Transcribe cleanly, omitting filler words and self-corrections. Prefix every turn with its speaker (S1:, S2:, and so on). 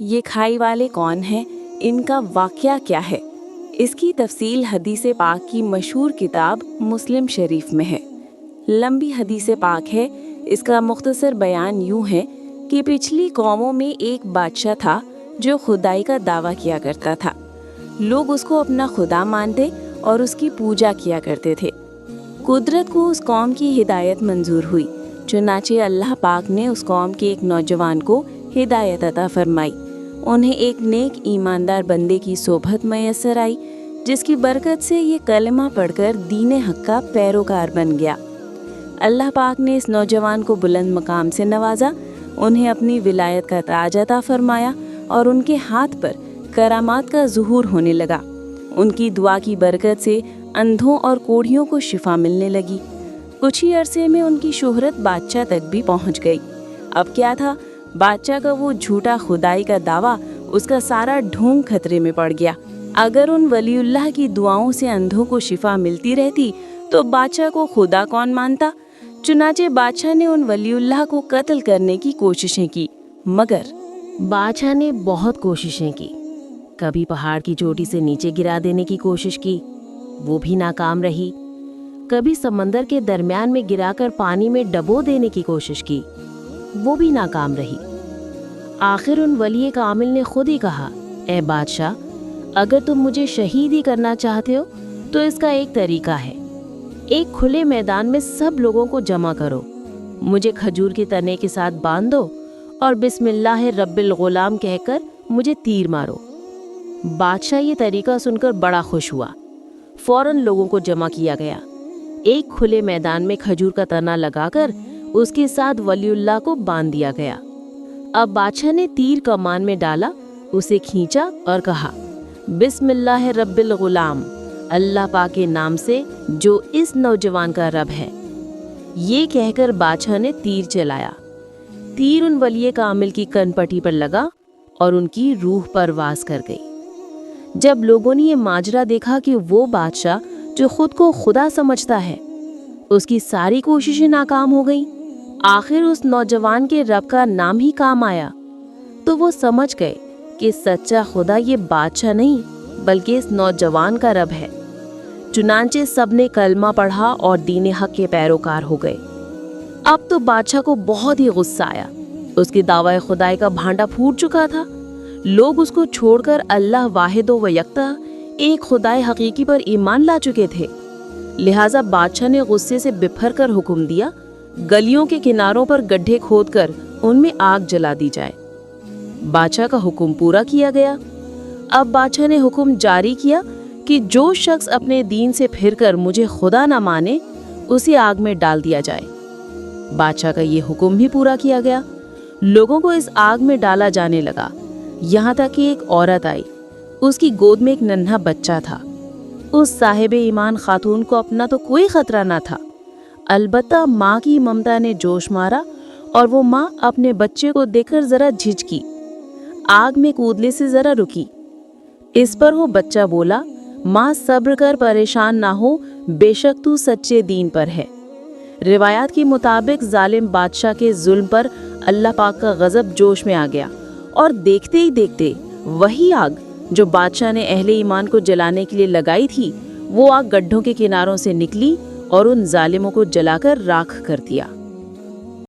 S1: یہ کھائی والے کون ہیں، ان کا واقعہ کیا ہے؟ اس کی تفصیل حدیث پاک کی مشہور کتاب مسلم شریف میں ہے۔ لمبی حدیث پاک ہے، اس کا مختصر بیان یوں ہے کہ پچھلی قوموں میں ایک بادشاہ تھا جو خدائی کا دعویٰ کیا کرتا تھا۔ لوگ اس کو اپنا خدا مانتے اور اس کی پوجا کیا کرتے تھے۔ قدرت کو اس قوم کی ہدایت منظور ہوئی، چنانچہ اللہ پاک نے اس قوم کے ایک نوجوان کو ہدایت عطا فرمائی۔ انہیں ایک نیک ایماندار بندے کی صحبت میسر آئی، جس کی برکت سے یہ کلمہ پڑھ کر دین حق کا پیروکار بن گیا۔ اللہ پاک نے اس نوجوان کو بلند مقام سے نوازا، انہیں اپنی ولایت کا تاج عطا فرمایا اور ان کے ہاتھ پر کرامات کا ظہور ہونے لگا۔ ان کی دعا کی برکت سے اندھوں اور کوڑھیوں کو شفا ملنے لگی۔ کچھ ہی عرصے میں ان کی شہرت بادشاہ تک بھی پہنچ گئی۔ اب کیا تھا، بادشاہ کا وہ جھوٹا خدائی کا دعویٰ، اس کا سارا ڈھونگ خطرے میں پڑ گیا۔ اگر ان ولی اللہ کی دعاؤں سے اندھوں کو شفا ملتی رہتی تو بادشاہ کو خدا کون مانتا؟ چنانچہ بادشاہ نے ان ولی اللہ کو قتل کرنے کی کوششیں کی، مگر
S2: بادشاہ نے بہت کوششیں کی۔ کبھی پہاڑ کی چوٹی سے نیچے گرا دینے کی کوشش کی، وہ بھی ناکام رہی۔ کبھی سمندر کے درمیان میں گرا کر پانی میں ڈبو دینے کی کوشش کی، وہ بھی ناکام رہی۔ آخر ان ولی کامل نے خود ہی کہا، اے بادشاہ، اگر تم مجھے شہید ہی کرنا چاہتے ہو تو اس کا ایک طریقہ ہے۔ ایک کھلے میدان میں سب لوگوں کو جمع کرو، مجھے کھجور کے تنے کے ساتھ باندھ دو اور بسم اللہ رب الغلام کہہ کر مجھے تیر مارو۔ بادشاہ یہ طریقہ سن کر بڑا خوش ہوا۔ فوراً لوگوں کو جمع کیا گیا۔ ایک کھلے میدان میں کھجور کا تنا لگا کر اس کے ساتھ ولی اللہ کو باندھ دیا گیا۔ اب بادشاہ نے تیر کمان میں ڈالا، اسے کھینچا اور کہا، بسم اللہ رب الغلام، اللہ پاک کے نام سے جو اس نوجوان کا رب ہے۔ یہ کہہ کر بادشاہ نے تیر چلایا۔ تیر ان ولی کامل کی کن پٹی پر لگا اور ان کی روح پرواز کر گئی۔ جب لوگوں نے یہ ماجرا دیکھا کہ وہ بادشاہ جو خود کو خدا سمجھتا ہے، اس کی ساری کوششیں ناکام ہو گئیں، آخر اس نوجوان کے رب کا نام ہی کام آیا، تو وہ سمجھ گئے کہ سچا خدا یہ بادشاہ نہیں بلکہ اس نوجوان کا رب ہے۔ چنانچہ سب نے کلمہ پڑھا اور دین حق کے پیروکار ہو گئے۔ اب تو بادشاہ کو بہت ہی غصہ آیا، اس کی دعوی خدائی کا بھانڈا پھوٹ چکا تھا۔ لوگ اس کو چھوڑ کر اللہ واحد و یکتا ایک خدائے حقیقی پر ایمان لا چکے تھے۔ لہٰذا بادشاہ نے غصے سے بپھر کر حکم دیا، گلیوں کے کناروں پر گڈھے کھود کر ان میں آگ جلا دی جائے۔ بادشاہ کا حکم پورا کیا گیا۔ اب بادشاہ نے حکم جاری کیا کہ جو شخص اپنے دین سے پھر کر مجھے خدا نہ مانے، اسے آگ میں ڈال دیا جائے۔ بادشاہ کا یہ حکم بھی پورا کیا گیا۔ لوگوں کو اس آگ میں ڈالا جانے لگا، یہاں تک کہ ایک عورت آئی، اس کی گود میں ایک ننھا بچہ تھا۔ اس صاحب ایمان خاتون کو اپنا تو کوئی خطرہ نہ تھا، البتہ ماں کی ممتا نے جوش مارا اور وہ ماں اپنے بچے کو دیکھ کر ذرا جھجکی، آگ میں کودنے سے ذرا رکی۔ اس پر وہ بچہ بولا، ماں صبر کر، پریشان نہ ہو، بے شک تو سچے دین پر ہے۔ روایات کے مطابق ظالم بادشاہ کے ظلم پر اللہ پاک کا غضب جوش میں آ گیا، اور دیکھتے ہی دیکھتے وہی آگ جو بادشاہ نے اہل ایمان کو جلانے کے لیے لگائی تھی، وہ آگ گڈھوں کے کناروں سے نکلی اور ان ظالموں کو جلا کر راکھ کر دیا۔